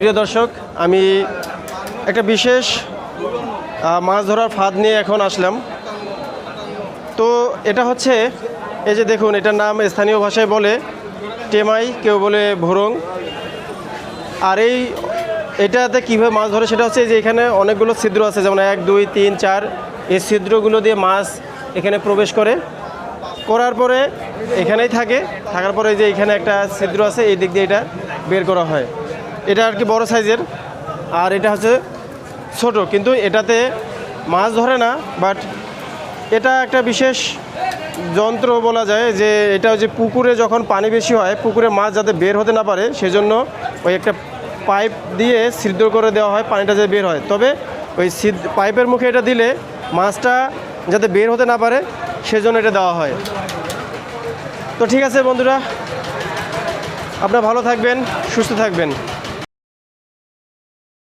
প্রিয় দর্শক, আমি একটা বিশেষ মাছ ধরার ফাঁদ নিয়ে এখন আসলাম। তো এটা হচ্ছে, এই যে দেখুন, এটার নাম স্থানীয় ভাষায় বলে টেমাই, কেউ বলে ভোরং। আর এটাতে কীভাবে মাছ ধরে সেটা হচ্ছে যে এখানে অনেকগুলো ছিদ্র আছে, যেমন 1, 2, 3, 4। এই ছিদ্রগুলো দিয়ে মাছ এখানে প্রবেশ করার পরে এখানেই থাকার পরে যে এখানে একটা ছিদ্র আছে, এই দিক দিয়ে এটা বের করা হয়। এটা আর কি বড় সাইজের, আর এটা হচ্ছে ছোট, কিন্তু এটাতে মাছ ধরে না। বাট এটা একটা বিশেষ যন্ত্র বলা যায়, যে এটা যে পুকুরে যখন পানি বেশি হয়, পুকুরে মাছ যাতে বের হতে না পারে সেজন্য ওই একটা পাইপ দিয়ে ছিদ্র করে দেওয়া হয়, পানিটা যাতে বের হয়। তবে ওই পাইপের মুখে এটা দিলে মাছটা যাতে বের হতে না পারে সেজন্য এটা দেওয়া হয়। তো ঠিক আছে বন্ধুরা, আপনারা ভালো থাকবেন, সুস্থ থাকবেন।